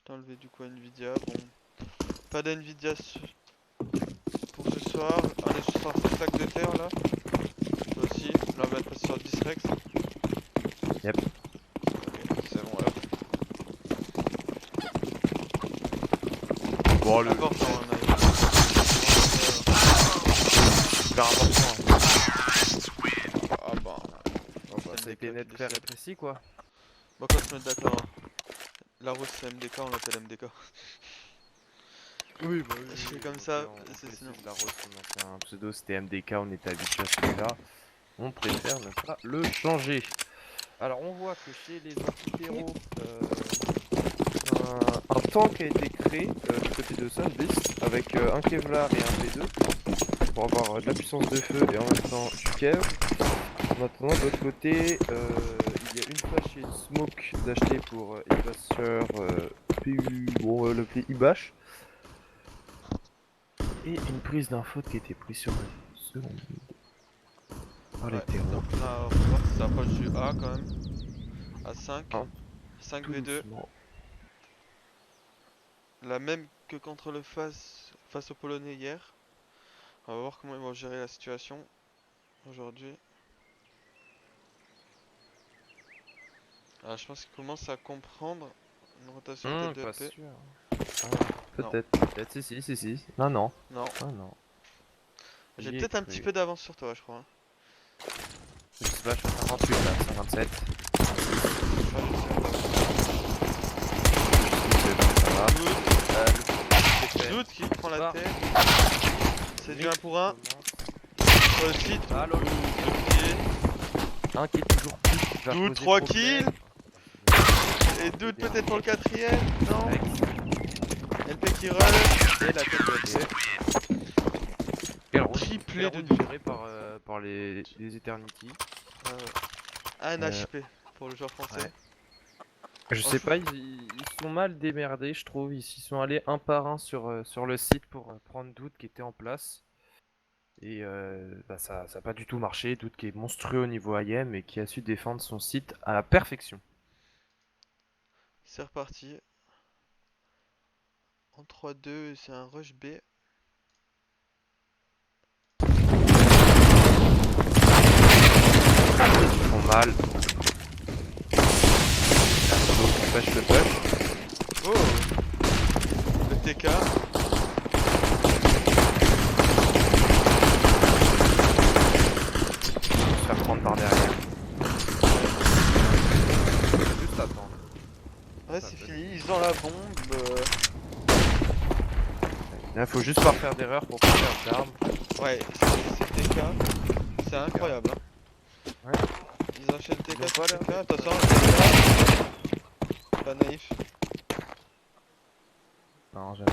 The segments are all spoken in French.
T'as enlevé du coup Nvidia, bon. Pas d'Nvidia pour ce soir. Allez, je sors 5 sacs de terre là. Toi aussi, là on va être passé sur 10 Rex. Yep. Ok, c'est bon alors. Bon, le Important, on a super important. Ah bah, Oh, bah, ça a été net, clair et précis quoi. bon, qu'on se mette d'accord. Hein. La route c'est MDK, on l'appelle MDK. Oui, bah Je fais comme ça, c'est sinon. La Rose, son ancien pseudo c'était MDK, on était habitué à celui-là. On préfère ne pas le changer. Alors on voit que chez les anti-héros, un tank a été créé du côté de Sunbeast avec un Kevlar et un P2 pour avoir de la puissance de feu et en même temps du Kev. En attendant, de l'autre côté, il y a une flash et une smoke d'acheter pour Ibasher, le play Ibash. Et une prise d'info qui a été prise sur le second mid par les Ouais, terreaux. donc là on va voir si ça approche du A quand même. À 5. Hein, 5v2. doucement. La même que contre le face aux Polonais hier. On va voir comment ils vont gérer la situation aujourd'hui. Je pense qu'ils commencent à comprendre une rotation peut-être de Pas LP. sûr. Non, Peut-être, peut-être, si. Non, non. non. Ah non. J'ai J'y ai peut-être un cru. petit peu d'avance sur toi, je crois. Hein. Je sais pas, je suis à 58 là, 57. Enfin, Ça va. je sais. Doute qui prend la Ah. tête. C'est du 1 pour 1. Commence. Sur le site. Allô. Doute Un qui est toujours plus. Qui va Doute poser 3 problème. kills. Et Doute peut-être pour le 4ème. Non. LP qui run. Et la tête de LP. Quel round Triplé de géré par les Eternity. 1 HP pour le joueur français. Ouais. Je sais pas, ils sont mal démerdés, je trouve. Ils s'y sont allés un par un sur le site pour prendre Doute qui était en place. Et ça a pas du tout marché. Doute qui est monstrueux au niveau IM et qui a su défendre son site à la perfection. C'est reparti. En 3-2, c'est un rush B. Ils font mal. L'autre push le push. Oh, le TK. Se faire prendre par derrière. Juste attendre. Ouais, c'est fini, ils ont la bombe. Là, faut juste pas faire d'erreur pour pas perdre d'armes. Ouais, c'est TK. C'est incroyable. Hein. Ouais. Ils enchaînent TK Ils ont sur pas l'air TK. d'être- Attention, TK. Pas naïf. Non, jamais.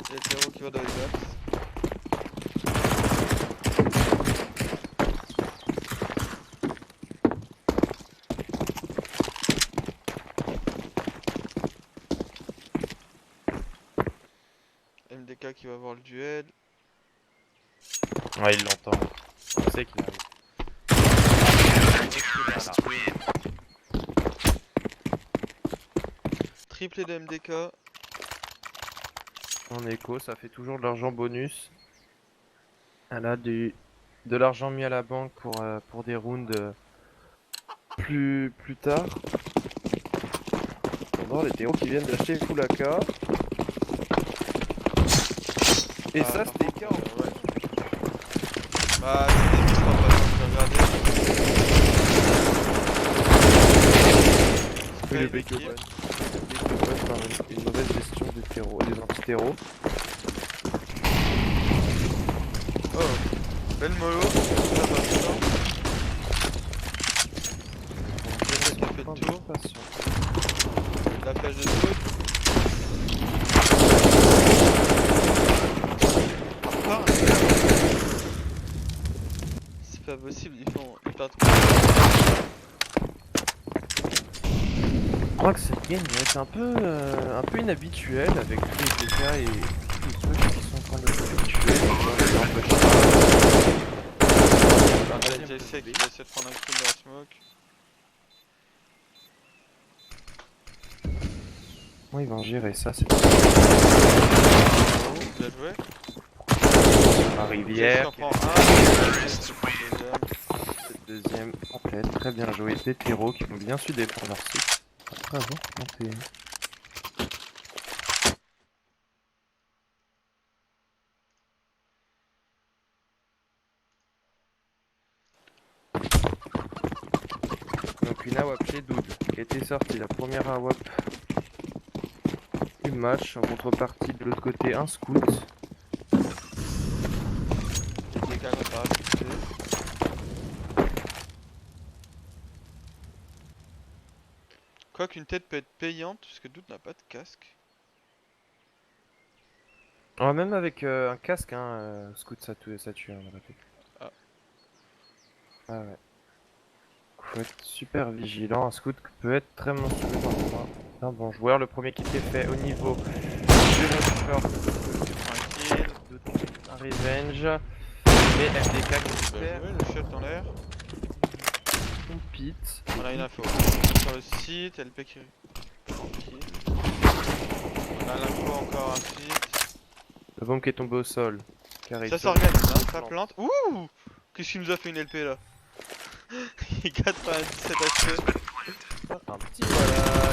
Il y a le terreau qui va dans les axes. MDK qui va voir le duel. Ouais, il l'entend. On sait qu'il arrive. Triplé de MDK. En écho, ça fait toujours de l'argent bonus. Elle a de l'argent mis à la banque pour des rounds plus tard. Pendant les héros qui viennent d'acheter full AK. Et ça, c'était le cas. Ouais. Bah, c'est des histoires, par exemple, j'ai regardé. Oui, le Spray Beethoven. d'équipe. Par une mauvaise gestion des anti-terreaux. Oh, belle mollo. Ça va, ça. Qui a fait le tour. La flèche de Doute. Encore. C'est pas possible, ils perdent. Je crois que cette game va être un peu inhabituelle avec tous les dégâts et tous les trucs qui sont en train de s'habituer. JC qui va essayer de prendre un coup de la smoke. Moi, ils vont gérer ça, c'est Bien joué. la Ok, rivière. si on prend un, deuxième. Cette deuxième complète, très bien joué. Des terreaux qui ont bien su défendre leur site. Après avoir monté. Donc une AWP chez Doud qui était sortie, la première AWP du match. En contrepartie de l'autre côté un scout. Les dégâts qu'on va rajouter. Quoique une tête peut être payante, puisque Doute n'a pas de casque. Oh, même avec un casque, hein, scout ça tue, hein, on l'a fait. Ah. Ah ouais. Faut être super vigilant, un scout peut être très monstrueux dans le coin. Un bon joueur, le premier qui était fait au niveau de notre short. Tranquille. Un revenge. Mais FDK qui Bien perd joué, le shot en l'air. son pit. On a une info. Sur le site, LP qui... Tranquille. On a l'info encore un site. La bombe qui est tombée au sol. Ça s'organise, hein, ça plante. Ouh! Qu'est-ce qu'il nous a fait une LP là? Il est 97 HP. Un petit voilà.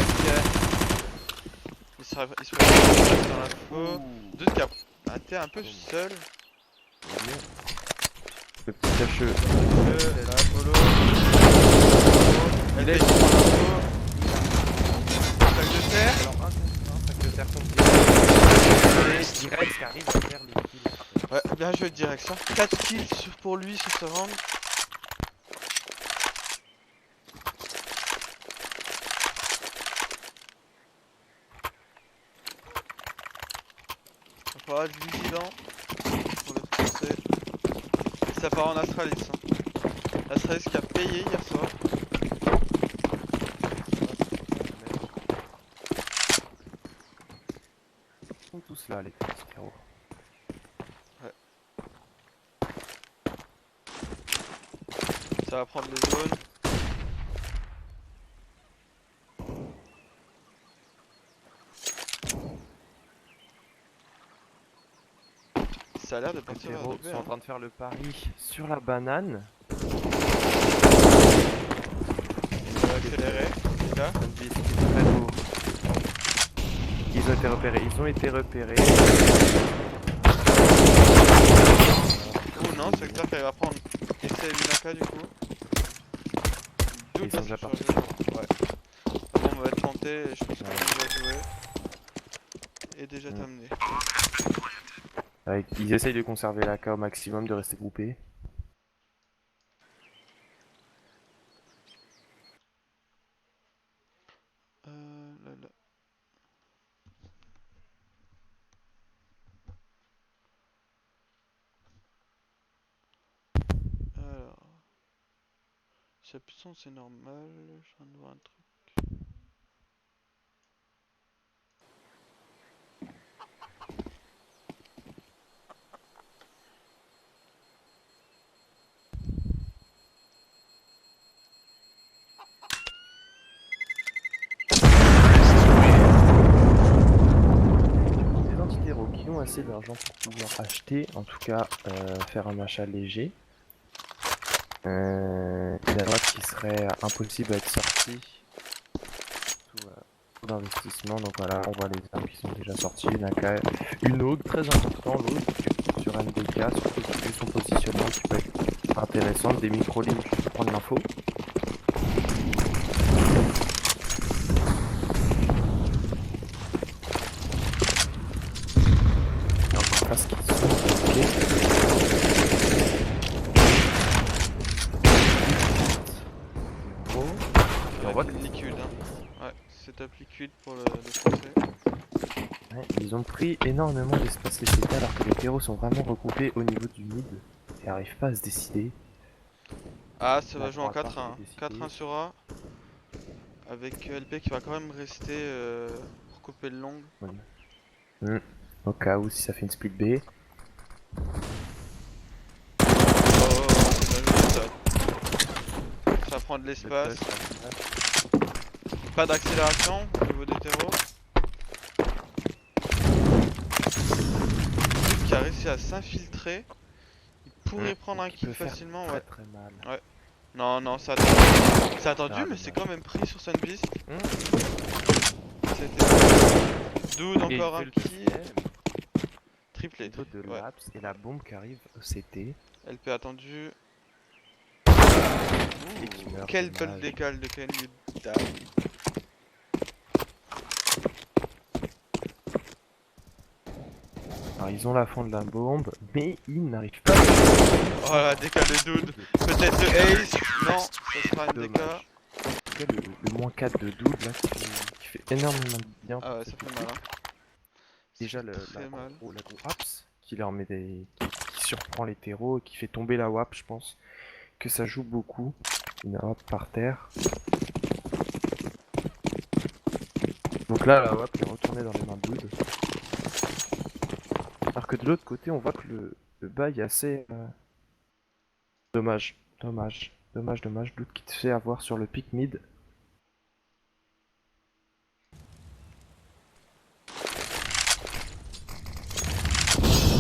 Il se fait dans l'info. Doute qui a été un peu seul. Le petit cacheux. C'est là, follow. Il LP est- qui prend l'info. Sac de terre. Alors un sac de terre tombe direct qui arrive à faire les kills. Ouais, bien joué direct ça. 4 kills pour lui sur ce round. Il faudra être vigilant pour le français. Et ça part en Astralis. Hein. Astralis qui a payé hier soir. Ils sont tous là les petits héros. Ça va prendre les zones. Ça a l'air de Les partir vers héros le B. sont en Hein. train de faire le pari sur la banane. Ça va accélérer. Et là, Un bis qui est très lourd. Ils ont été repérés, ils ont été repérés. oh non, c'est clair qu'elle va prendre essai Lunaka du coup. Ils sont déjà partis. Ouais. Bon, on va être planté et je pense qu'on va jouer. Et déjà terminé. Ils essayent de conserver la K au maximum, de rester groupés. Là, là. Alors. Sa puissance c'est normal. Je viens de voir un truc. Les anti-héros qui ont assez d'argent pour pouvoir acheter, en tout cas faire un achat léger. La droite qui serait impossible à être sortie. Surtout d'investissement, donc voilà, on voit les armes qui sont déjà sorties. Une autre très importante, l'autre sur MDK, surtout vu son positionnement qui peut être intéressant, des micro-lignes pour prendre l'info. Parce qu'ils sont on voit que liquide. Hein. Ouais, setup liquide pour le français. ouais, ils ont pris énormément d'espace les CT alors que les héros sont vraiment regroupés au niveau du mid et n'arrivent pas à se décider. Ah, ça va On jouer en pourra pas 4-1. décider. 4-1 sur A. Avec LP qui va quand même rester pour couper le long. Au cas où si ça fait une split B. Oh, c'est bien joué, ça prend de l'espace. Pas d'accélération au niveau des terreaux. a réussi à s'infiltrer. Il pourrait prendre un Qui kill peut faire facilement, très ouais. très mal. Non, non, c'est attendu. C'est attendu, Ah, mais c'est dommage. quand même pris sur Sunbeast. Hum. C'était Dude, Et il encore fait un le kill. deuxième. Triplé, Niveau de ouais. laps et la bombe qui arrive au CT LP attendu. et qui meurt. Quel Dommage. bel décal de Can You Die. Alors, ils ont la fin de la bombe, mais ils n'arrivent pas. Oh la décal de Dude. Peut-être de Ace. Non, ça sera une déca. Dommage. En tout cas, le moins 4 de Dude là qui fait énormément de bien. Ah pour ouais, ça cette fait équipe. mal. Hein. Ça Déjà fait très mal. la gros Haps qui leur met qui surprend les terreaux et qui fait tomber la WAP, je pense que ça joue beaucoup. Une WAP par terre. Donc là la WAP est retournée dans les mains de Dude. Alors que de l'autre côté on voit que le bail est assez dommage. Dommage. Dude qui te fait avoir sur le pick mid.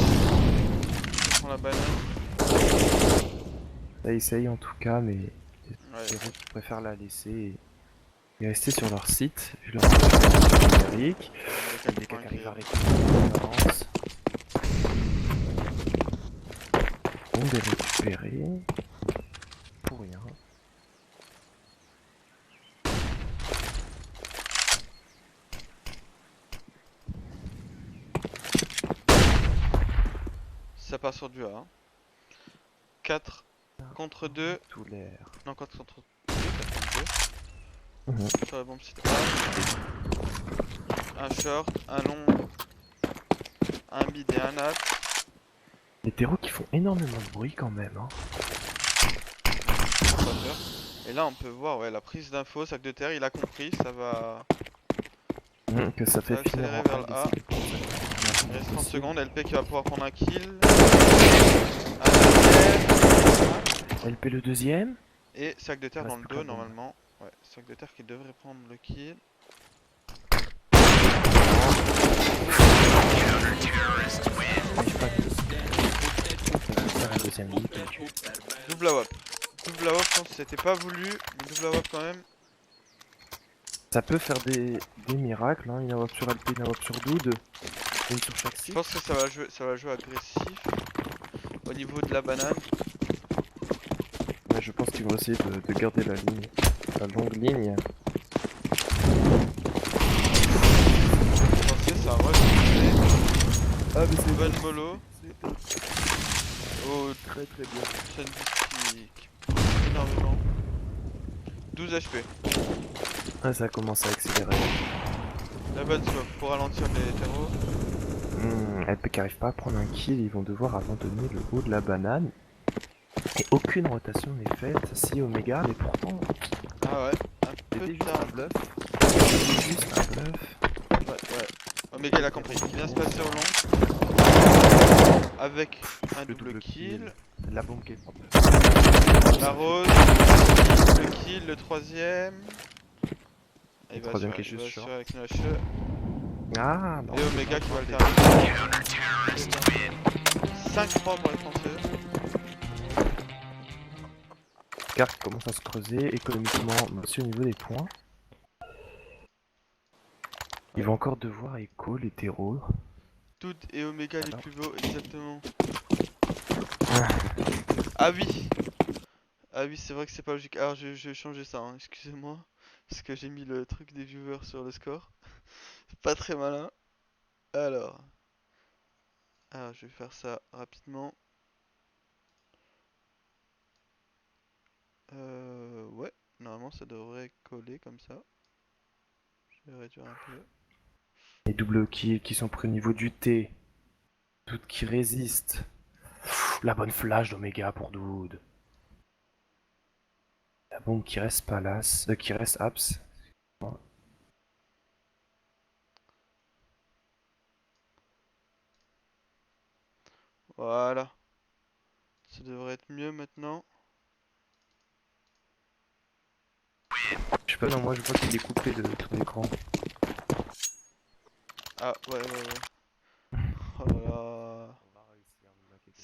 Je prends la banane. Ça essaye en tout cas, mais Ouais. les héros qui préfèrent la laisser et rester sur leur site, vu leur avantage numérique. Les gars qui arrivent à récupérer l'avance. Bombe est récupérée. Pour rien. Ça part sur du A. 4 contre 2. Tout l'air. Non, 4 contre 2. 4 contre 2. Mhm. Sur la bombe, c'était A. Un short, un long, un mid et un axe. Les terreaux qui font énormément de bruit quand même. Hein. Et là, on peut voir ouais, la prise d'info, sac de terre, il a compris, ça va. Que ça fait va finir accélérer en vers le A. LDC. Il reste 30 secondes, LP qui va pouvoir prendre un kill. LP le deuxième. Et sac de terre Il dans reste le plus dos que la bombe. normalement. Ouais, sac de terre qui devrait prendre le kill. La deuxième ligne. Double AWP. Double AWP, je pense que c'était pas voulu, mais double AWP quand même. Ça peut faire des miracles. Hein. Une AWP sur LP, une AWP sur Dude. Une sur chaque Je site. pense que ça va jouer agressif. Au niveau de la banane. Ouais, je pense qu'ils vont essayer de garder la ligne. La longue ligne. Je pensais ça va Ah mais c'est bonne mollo. Oh, très très bien. Sunbeast qui pousse énormément. 12 HP. Ah, ça commence à accélérer. La bonne swap pour ralentir les terreaux. LP qui arrive pas à prendre un kill, ils vont devoir abandonner le haut de la banane. Et aucune rotation n'est faite si Omega, mais pourtant, Ah ouais, un peu c'était juste tard. un bluff. C'était juste un bluff. Ouais. Omega il a compris. Il vient se passer au long. Avec un Le double kill. La bombe qui est propre. La rose. Le kill, le troisième. Et il va troisième assurer, qui est il va juste assurer avec une HE. Ah non. Et Omega qui va le terminer. 5-3 pour les Français. Carte qui commence à se creuser économiquement, mais aussi au niveau des points. Ils vont encore devoir écho les terreaux. Dude et Omega les Alors. plus beaux, exactement. Ah oui. Ah oui, c'est vrai que c'est pas logique. Alors je vais changer ça, hein. Excusez-moi. Parce que j'ai mis le truc des viewers sur le score. C'est pas très malin. Alors, je vais faire ça rapidement. Ouais, normalement ça devrait coller comme ça. Je vais réduire un peu. Les doubles kills qui sont pris au niveau du T. Dude qui résiste. La bonne flash d'Omega pour Dude. La bombe qui reste Palace, qui reste Apps. Voilà. Ça devrait être mieux maintenant. Je sais pas, non, moi je vois qu'il est coupé de ton écran. Ah ouais. Oh là là.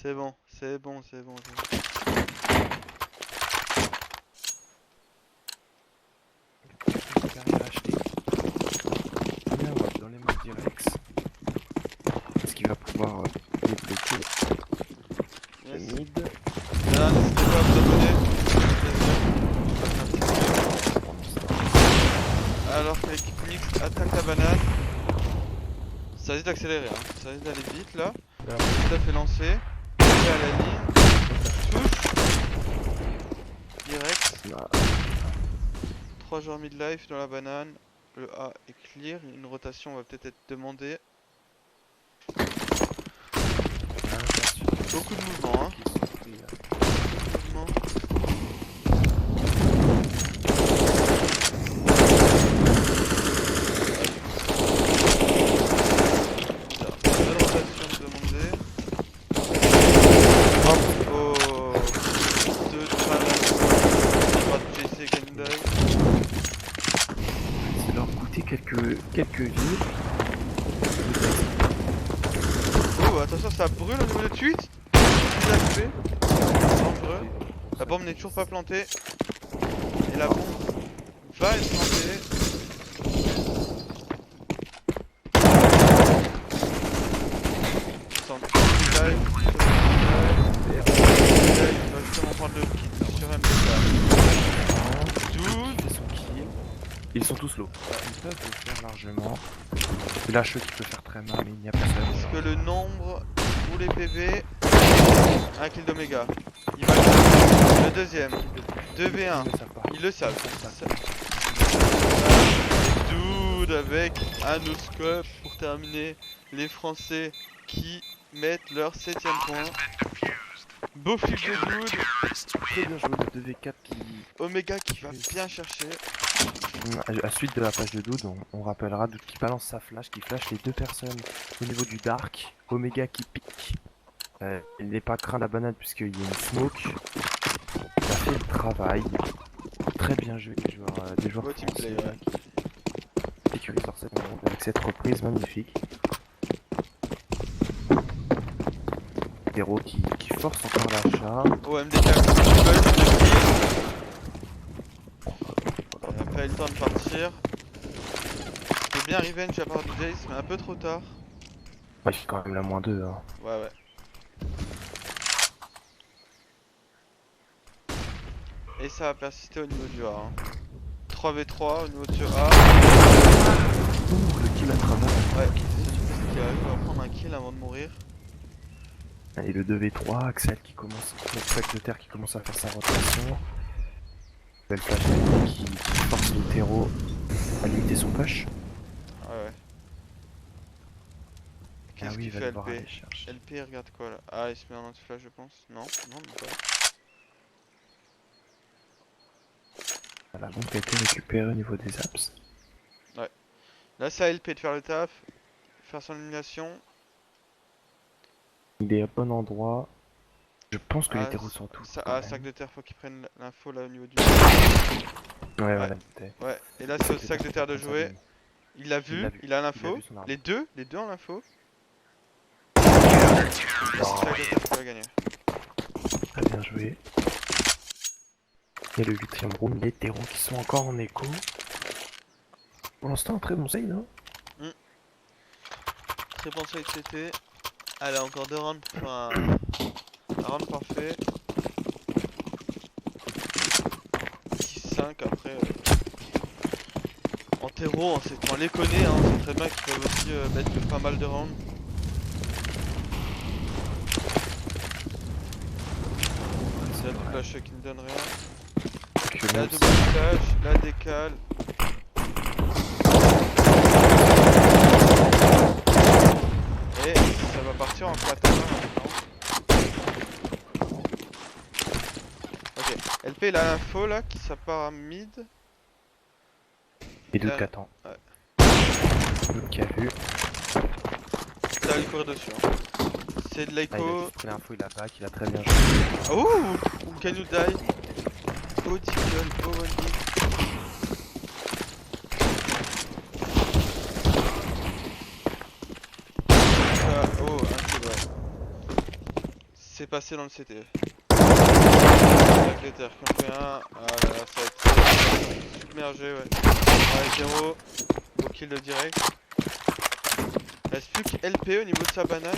C'est bon, c'est bon, c'est bon. J'arrive à acheter. Bien, ouais, dans les modes Direx. Est-ce qu'il va pouvoir débloquer le Yes. mid? Là, n'hésitez pas à vous abonner. Alors que l'équipe mixte attaque la banane. Ça risque d'accélérer, hein. Ça risque d'aller vite là. Là, Tout à fait lancé. Il est à la ligne. Touche. Direct. là, 3 joueurs mid-life dans la banane. Le A est clear. Une rotation va peut-être être demandée. Beaucoup de mouvements, hein. Mouvements. Pas de rotation demandée. Oh, 2 travers. Droite JC Gendai. ça leur coûter quelques vies. Oh, attention, ça brûle au niveau de tweet. Il a coupé. Dangereux. La bombe n'est toujours pas plantée. Et la bombe va être plantée. Il va justement prendre le kit sur MBK. 12. Ils sont tous low. Ils peuvent le faire largement. C'est la chute qui peut faire très mal, mais il n'y a personne. Est-ce que le nombre ou les PV? 1 kill d'Omega. Il va le deuxième. 2v1. Ils le savent. Dude avec un no-scope pour terminer. Les Français qui mettent leur 7ème point. Beau flip de Dude. Très bien joué le 2v4 qui... Omega qui va bien chercher. À la suite de la page de Dude, on rappellera Dude qui balance sa flash, qui flash les deux personnes au niveau du dark. Omega qui pique. Il n'est pas craint la banane puisqu'il y a une smoke. Ça fait le travail. Très bien joué des joueurs Beau français teamplay, ouais. qui sécurisent leur 7 avec cette reprise magnifique. Hero qui force encore l'achat. Oh, MDK qui a pas eu le temps de partir. C'est bien revenge à part du Jace, mais un peu trop tard. Ouais, il fait quand même la -2. Hein. Ouais, ouais. Et ça va persister au niveau du A. Hein. 3v3 au niveau de ce A. Ouh, le kill à travers. Ouais, c'est qui arrive à prendre un kill avant de mourir. Et le 2v3, Axel qui commence, notre sac de terre qui commence à faire sa rotation. Belle flash qui force le terreau à limiter son push. Ouais, ouais. Qu'est-ce qu'il il va fait devoir aller LP? chercher. LP il regarde quoi là? Ah, il se met en anti-flash je pense. Non, non, même pas. La bombe a été récupérée au niveau des apps. Là c'est à LP de faire le taf, faire son élimination. Il est au bon endroit. Je pense que Ah, les terreaux sont tous. sac de terre, faut qu'il prenne l'info là au niveau du... Ouais, voilà. Ouais, et là c'est au sac de terre de jouer. Il l'a vu, il a l'info. Les deux ont l'info. C'est le sac de terre qui va gagner. Très bien joué. Et le 8ème round, les terreaux qui sont encore en écho. Pour l'instant, un très bon save, hein. Très bon save CT. Allez, encore 2 rounds pour faire un round parfait. 6-5 après. En terreau, on les connaît, hein, on sait très bien qu'ils peuvent aussi mettre pas mal de rounds. C'est la double flash qui ne donne rien. La double flash, la décale. Et ça va partir en katana maintenant. Ok, LP il a l'info là qui ça part à mid. Et deux qui attend. Ouais. L'autre qui a vu. Ça va lui courir dessus. Hein. C'est de Ah, il l'écho. a pris l'info, il a back, il a très bien joué. Oh, can you die? Oh, Tickle, oh, one hit. Oh, un kill, ouais. c'est passé dans le CT. Avec les terres, quand je fais un, ah là là, ça va être submergé, ouais. Ouais, 0, beau kill de direct. Il reste plus que LPE au niveau de sa banane,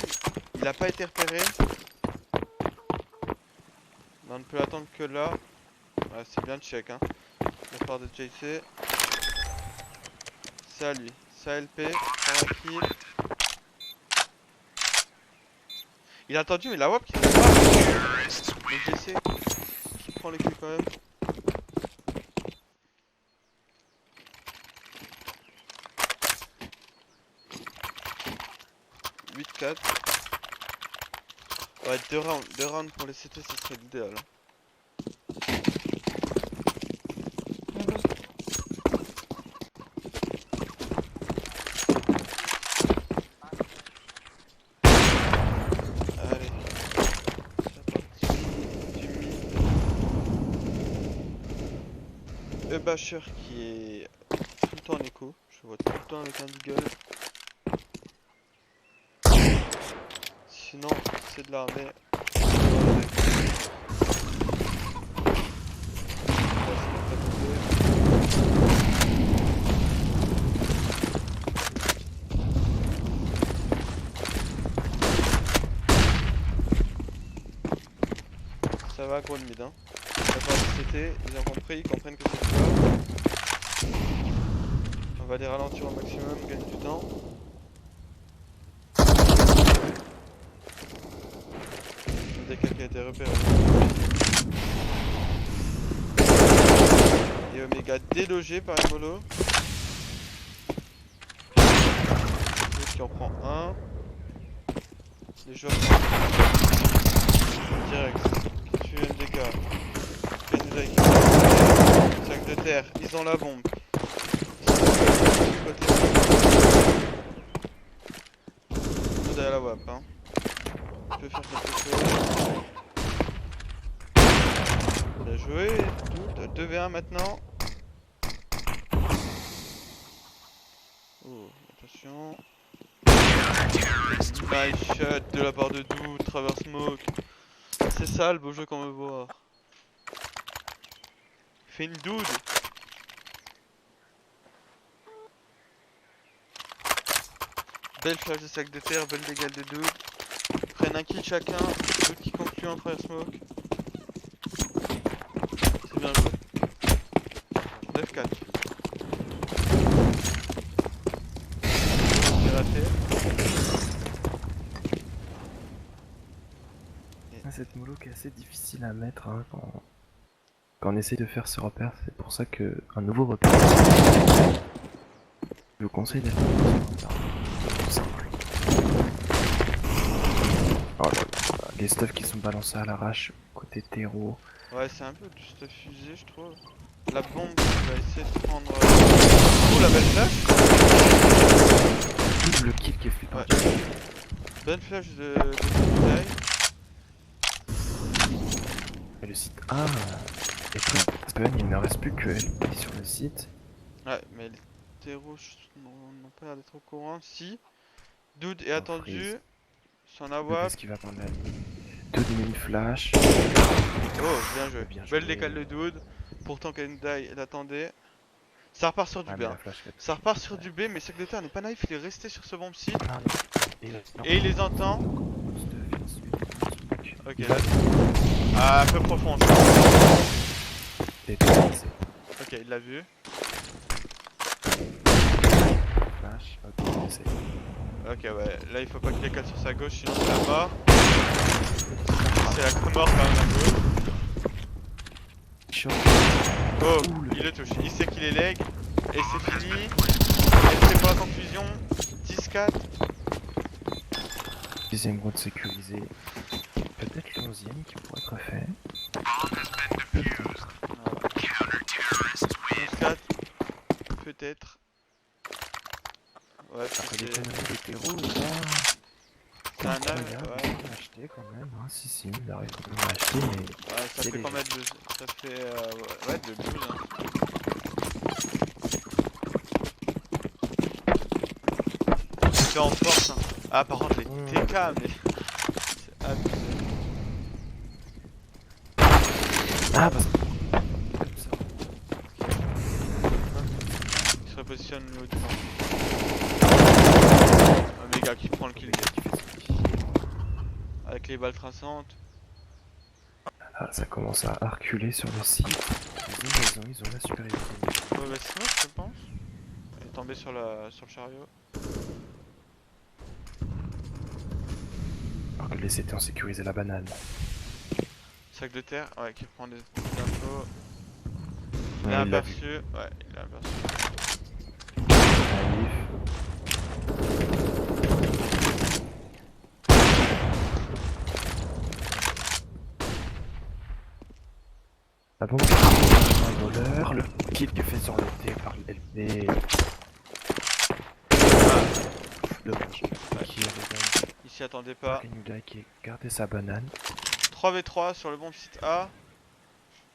il a pas été repéré. Mais on ne peut attendre que là. Ouais, c'est bien de check, hein, de la part de JC. C'est à lui, c'est à LP, prend la kill. Il a attendu, mais la WAP qui ne pas. Mais JC qui prend le kill quand même. 8-4. Ouais, 2 rounds pour les CT, ce serait l'idéal. Allez, c'est parti du mid. Basher qui est tout le temps en écho. Je vois tout le temps avec un deagle. Sinon, c'est de l'armée. Ça va, gros le mid, hein. La part du CT, ils ont compris, ils comprennent que c'est fort. On va les ralentir au maximum, gagner du temps. Le DK qui a été repéré. Et Omega délogé par Emolo. Qui en prend un. Les joueurs direct. Qui tue MDK. Kendrake. Sac de terre. Ils ont la bombe. Tout derrière la WAP, hein. Je peux faire quelque chose. Bien joué. Tout. 2v1 maintenant. Oh, attention. Nice shot de la part de Doud, travers smoke. C'est ça le beau jeu qu'on veut voir. Fait une Doud. Belle flash de sac de terre, belle dégâts de Doud. Prennent un kill chacun. Doud qui conclut en travers smoke. C'est bien joué. 9-4. C'est raté. Cette mollo qui est assez difficile à mettre hein, quand on essaye de faire ce repère, c'est pour ça que un nouveau repère. Je vous conseille d'être simple. Oh là là, les stuffs qui sont balancés à l'arrache côté terreau. Ouais, c'est un peu du stuff fusé, je trouve. La bombe, on va essayer de prendre. Oh, la belle flash! Double kill qui est fait par ouais. Belle flash de Sky. Et le site A est plein, il ne reste plus que LP sur le site. Ouais, mais les terreaux n'ont pas l'air d'être au courant. Si, Dude est attendu. Son AWAP. Qu'est-ce qu'il va prendre là? Dude met une flash. Oh, bien joué. Bien Belle joué. décale de Dude. Pourtant, Kendai l'attendait. Ça repart sur du B. Hein. Ça repart sur du B, mais Sac de Terre n'est pas naïf, il est resté sur ce bomb site. Et il les entend. Ok, là. Ah, un peu profond. Ok, il l'a vu. Flash, ok, c'est. Ok, ouais, là il faut pas qu'il décale sur sa gauche, sinon c'est la mort. C'est la mort quand même à gauche. Oh, il le touche, il sait qu'il est leg. Et c'est fini. Elle fait pour la conclusion. 10-4. Deuxième route sécurisée. Peut-être le 11ème qui pourrait être fait. 12-4. Peut-être. Ouais, Après les c'est terreaux, un âge, ouais. Il a acheté quand même, hein. Si, il arrive quand même à acheter, mais. Ouais, ça fait combien de. Ça fait. Ouais, de 12. Hein. C'est en force. Hein. Ah, par contre, les TK, mais. C'est abusé. Ah, parce que. Ça. Il se repositionne au niveau du camp. Un méga qui prend le kill Le gars qui fait son kill. avec les balles traçantes. Ah, ça commence à reculer sur le site. Ils ont la supériorité. Ouais, bah c'est moi je pense. Il est tombé sur le chariot. Alors que les CT ont sécurisé la banane. Sac de terre, ouais, qui prend des infos. Il Ouais, a il l'a vu. aperçu, ouais, il a aperçu. Naïf. Ah bon? Un voleur, le kill que fait sur le T par l'LP. Dommage. Qui est le Il s'y attendait pas. Canuda qui a gardé sa banane. 3v3 sur le bon site A.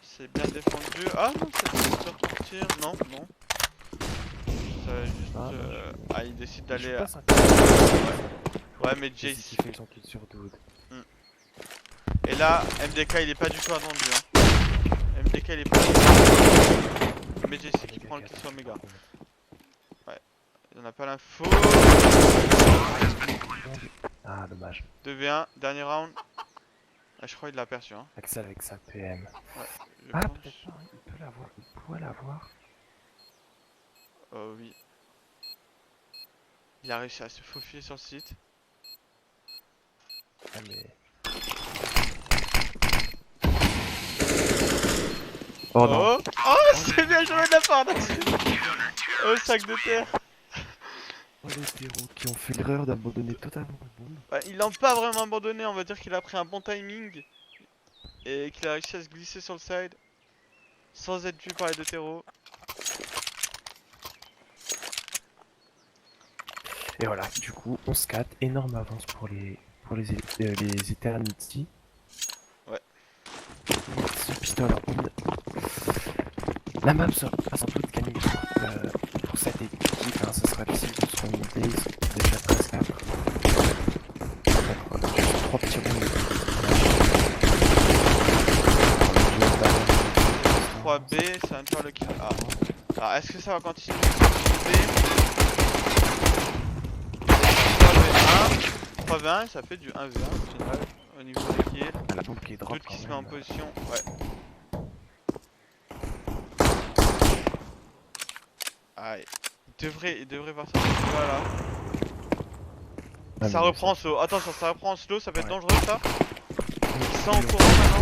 C'est bien défendu. Ah non, c'est bon, se repartir. Non, non. Ça va juste. Ah, Ah, il décide Je suis d'aller pas à. sympa. Ouais, mais Jay Jace. qui fait son kill sur Dude. Et là, MDK il est pas du tout attendu. Hein. MDK il est pas. Mais Jace qui prend le kill sur Mega. Il en a pas l'info. Ah, dommage. 2v1, dernier round. Ah, je crois qu'il l'a aperçu. Hein. Axel avec sa PM. Je Ah, pense. peut-être pas, il peut l'avoir, il pourrait l'avoir. Oh oui. Il a réussi à se faufiler sur le site. Ah, mais. Oh non! Oh, c'est bien joué de la part d'Axel. Oh, sac de terre. Oh, les héros qui ont fait l'erreur d'abandonner totalement le bombe. Ouais, ils l'ont pas vraiment abandonné, on va dire qu'il a pris un bon timing. Et qu'il a réussi à se glisser sur le side. Sans être vu par les deux terreaux. Et voilà, du coup, 11-4, énorme avance pour les Eternity. Ouais. Ce pistolet en une. La map sera sans doute gagnée pour cette équipe, hein, ce sera difficile de se remonter, ils sont déjà 13-4. 3 petits ronds. 3B, ça vient de faire le kill. Ah. Alors, est-ce que ça va continuer sur B 3v1, ça fait du 1v1 au final, au niveau des kills. Ah, la bombe qui est drop Doute qui quand se met en même. position, ouais. Aïe. Il devrait voir ça. Voilà. Ah, Ça mais reprend en slow. Attention, ça reprend en slow, ça peut être Ouais. dangereux ça. Il sent au courant maintenant.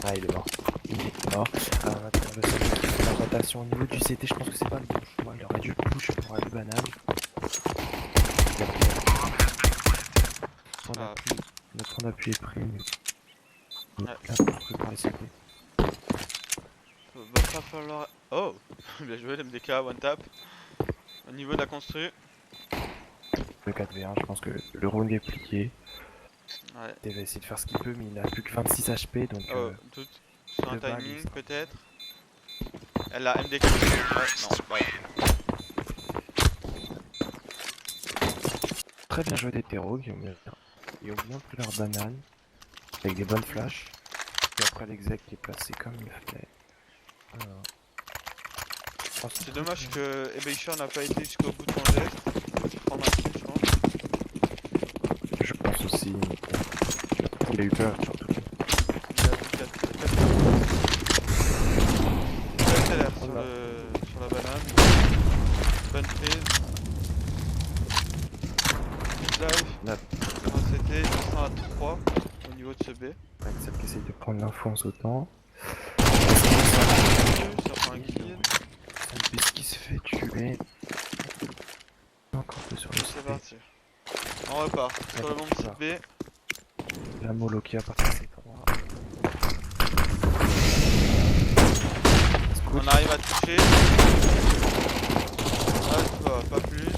Ah, il est mort. Il est mort. Alors maintenant, le seul qui fait la rotation au niveau du CT, je pense que c'est pas le bon choix. Il aurait dû push pour aller banane. Ah. Notre point d'appui est pris. Mais... Ouais. Là, pris par les CT. Va pas falloir. Oh bien joué l'MDK, one tap. Au niveau de la constru. Le 4v1, je pense que le round est plié. Ouais. Il va essayer de faire ce qu'il peut, mais il n'a plus que 26 HP donc. Oh, doute. Sur un le bag, timing il peut-être. Elle a MDK. Ouais, non, voilà. Très bien joué des terreaux qui ont bien pris leur banane. Avec des bonnes flashs. Et après l'exec qui est placé comme il fallait. Voilà. Oh, C'est dommage que Ebeisha n'a pas été jusqu'au bout de son geste. Il prend un kill, je pense. Je pense aussi. Il a eu peur surtout. Il a pris 4 l'air sur la banane. Bonne prise. Live. Là. C'était 100 à 3 au niveau de ce B. Axel qui essaye de prendre l'info en sautant. Ça prend un kill. Sandbeast qui se fait tuer. Encore deux sur le C'est CT. parti. On repart sur le bon site B. La mollo qui a parti à ses droits. On arrive à toucher. Pas plus.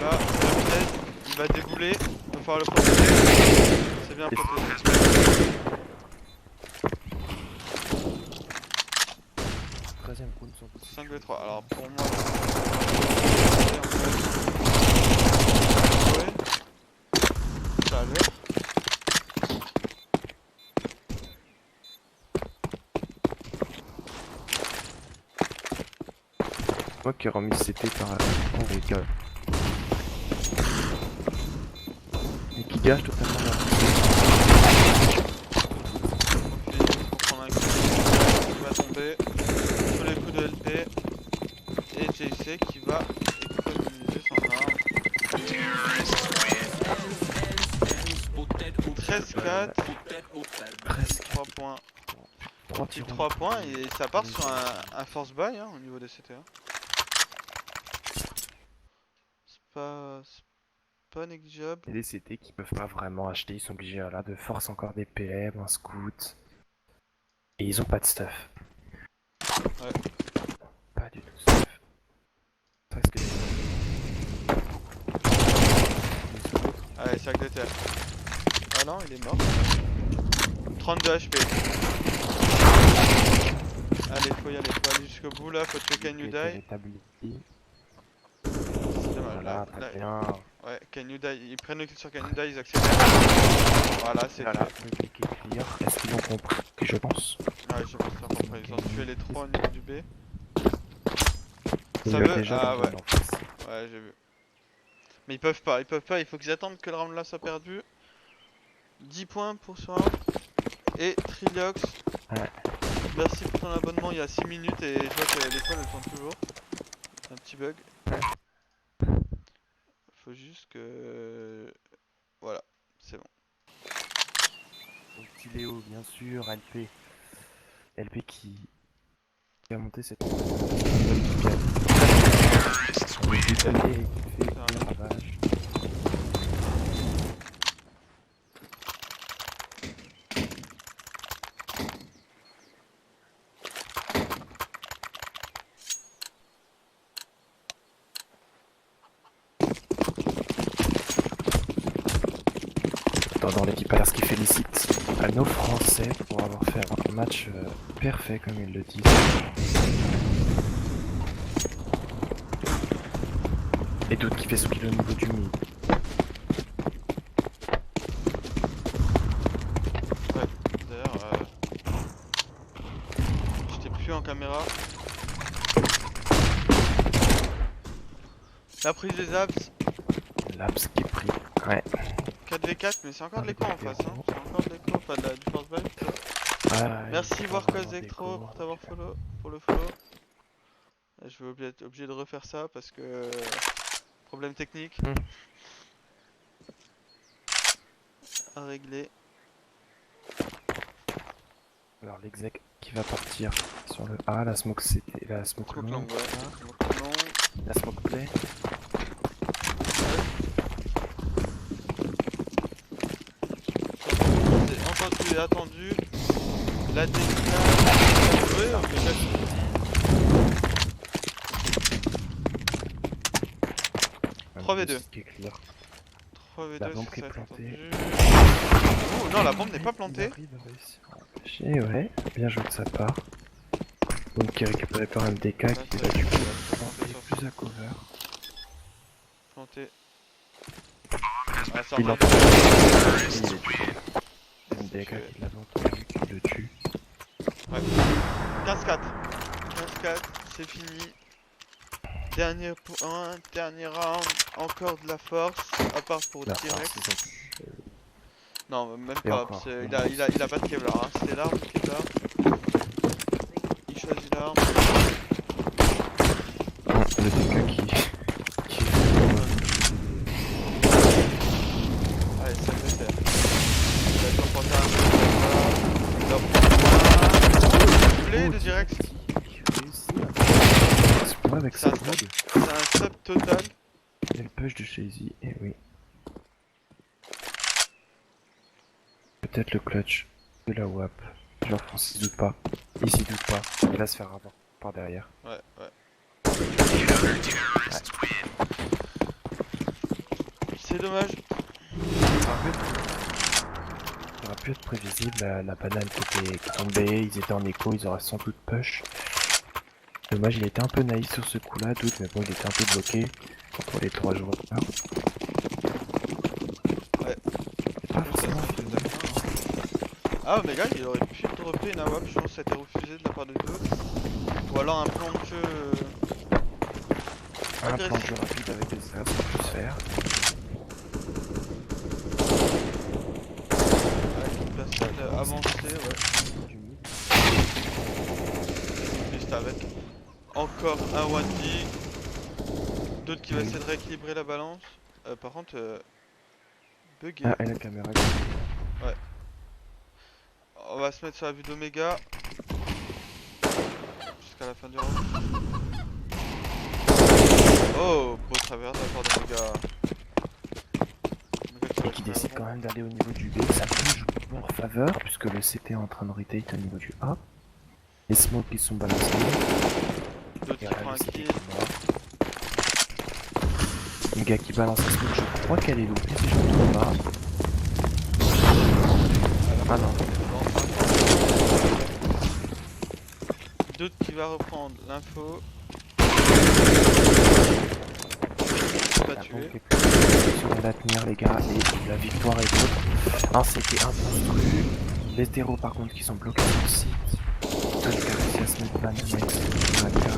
Là, peut-être, il va débouler. Il va falloir le protéger. C'est bien protégé. Troisième round sur 5v3. Alors pour moi, ça a l'air. fois qu'il est remis CT par les gars. Et qui gâche totalement la Pour prendre un coup qui va tomber sur les coups de LP. Et JC qui va économiser son arme. 13-4. presque 3 points. 3 Petit tirs. 3 points et ça part sur un force buy hein, au niveau des CTA. C'est pas négligeable. Et les CT qui peuvent pas vraiment acheter, ils sont obligés là de force encore des PM, un scout. Et ils ont pas de stuff. Ouais. Pas du tout stuff. Presque. Allez, sac de terre. Ah non, il est mort. 32 HP. Allez, faut y aller, faut aller jusqu'au bout là, faut tuer Can You Die. C'est dommage, Voilà, là, très bien. ouais, Can You Die, ils prennent le kill sur Can You Die, ils accélèrent. Voilà, c'est Voilà, fait. le clic est clear. Est-ce qu'ils ont compris, je pense? Ouais, je pense qu'ils ont compris, ils ont tué les 3 au niveau du B. Il Ça y a veut... déjà Ah dans ouais, le en face. ouais, j'ai vu. Mais ils peuvent pas, il faut qu'ils attendent que le round là soit perdu. 10 points pour ce round. Et Triliox, Ouais. merci pour ton abonnement il y a 6 minutes et je vois que l'étoile elle tourne toujours. Un petit bug. Faut juste que... Voilà, c'est bon. Donc petit Léo, bien sûr, LP. LP qui a monté cette qui fait des ravages. Dans l'équipe Alers qui félicite à nos Français pour avoir fait un match parfait comme ils le disent. Et d'autres qui fait ce qu'il au niveau du mid. Ouais, d'ailleurs, j'étais plus en caméra. La prise des abs, Laps qui est pris. Ouais. 4v4, mais c'est encore de l'écho en face, hein. C'est encore de l'écho, pas de du force buy. Merci Warcos Electro pour t'avoir follow, pour le follow. Je vais être obligé de refaire ça parce que... Problème technique. À régler. Alors l'exec qui va partir sur le A, la smoke c'était la smoke Smoke long, long, ouais. Smoke long. la smoke play. Entendu et attendu. La déclare. Ouais, on fait 3v2. 3v2, La bombe c'est qui est ça, plantée. Oh non, la bombe n'est pas plantée. Et ouais, bien joué de sa part. Donc qui est récupéré par un DK qui va du coup plus à cover. Planté. Ah, ça Il remonte. MDK qui l'avait entendu, qui le tue. Ouais. 15-4. 15-4, c'est fini. Dernier point, dernier round, encore de la force, à part pour La T-Rex. force, Non, même Et pas, encore. parce qu'il il a pas de Kevlar, hein. C'était l'arme Kevlar. Il choisit l'arme. le DK qui... Allez, ça le faire. Il va confronter un peu. Il va prendre un doublé de direct. Avec C'est sa un brode. C'est un sub total. Il y a le push de Shazy, et oui. Peut-être le clutch de la WAP. Genre France il doute pas. Il s'y doute pas. Il va se faire avoir par derrière. Ouais, ouais. C'est dommage. Ça aurait pu être prévisible, la banane qui tombait, ils étaient en écho, ils auraient sans doute push. Dommage, il était un peu naïf sur ce coup-là, doute, mais bon, il était un peu bloqué contre les 3 joueurs. Ouais. Pas forcément. Ah, Omega, il aurait pu dropper une AWAP, je pense que ça a été refusé de la part de deux. Ou alors un plan de jeu Un plan de agressif. jeu rapide avec des as, ça peut se faire. Avec une personne avancée, ouais. Du mid. Juste avec. Encore un 1D. D'autres qui va Oui. essayer de rééquilibrer la balance. Par contre, bugué. Ah, et la caméra. Ouais. On va se mettre sur la vue d'Omega. Jusqu'à la fin du round. Oh, beau travers de la part d'Omega. Omega qui Et qui récupère le décide rebond. quand même d'aller au niveau du B. Ça bouge en leur faveur, puisque le CT est en train de rotate au niveau du A. Les smokes qui sont balancés. D'autres Et qui là, prend le un CT kill. qui est mort. Le gars qui balance la smoke, je crois qu'elle est loupée si je me trompe pas. Ah non. D'autres qui va reprendre l'info. Pas La bombe tué. est plus difficile à tenir les gars, et la victoire est d'autre. Un CT, un monstrueux. Les hétéros par contre qui sont bloqués sur le site. Tout le cas réussi à se mettre banane avec ce Maka.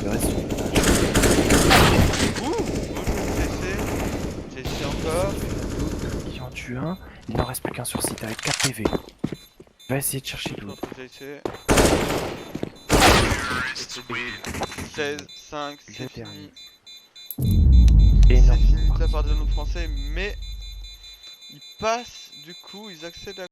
Le reste du village. Ouh, bon, Jesse encore. Qui en tue un. Il n'en reste plus qu'un sur site avec 4 PV. Il va essayer de chercher Tout l'autre. contre Jesse. Et c'est 16, 5, Le c'est dernier. fini. C'est Énorme. fini de la part de nos Français, mais ils passent, du coup, ils accèdent à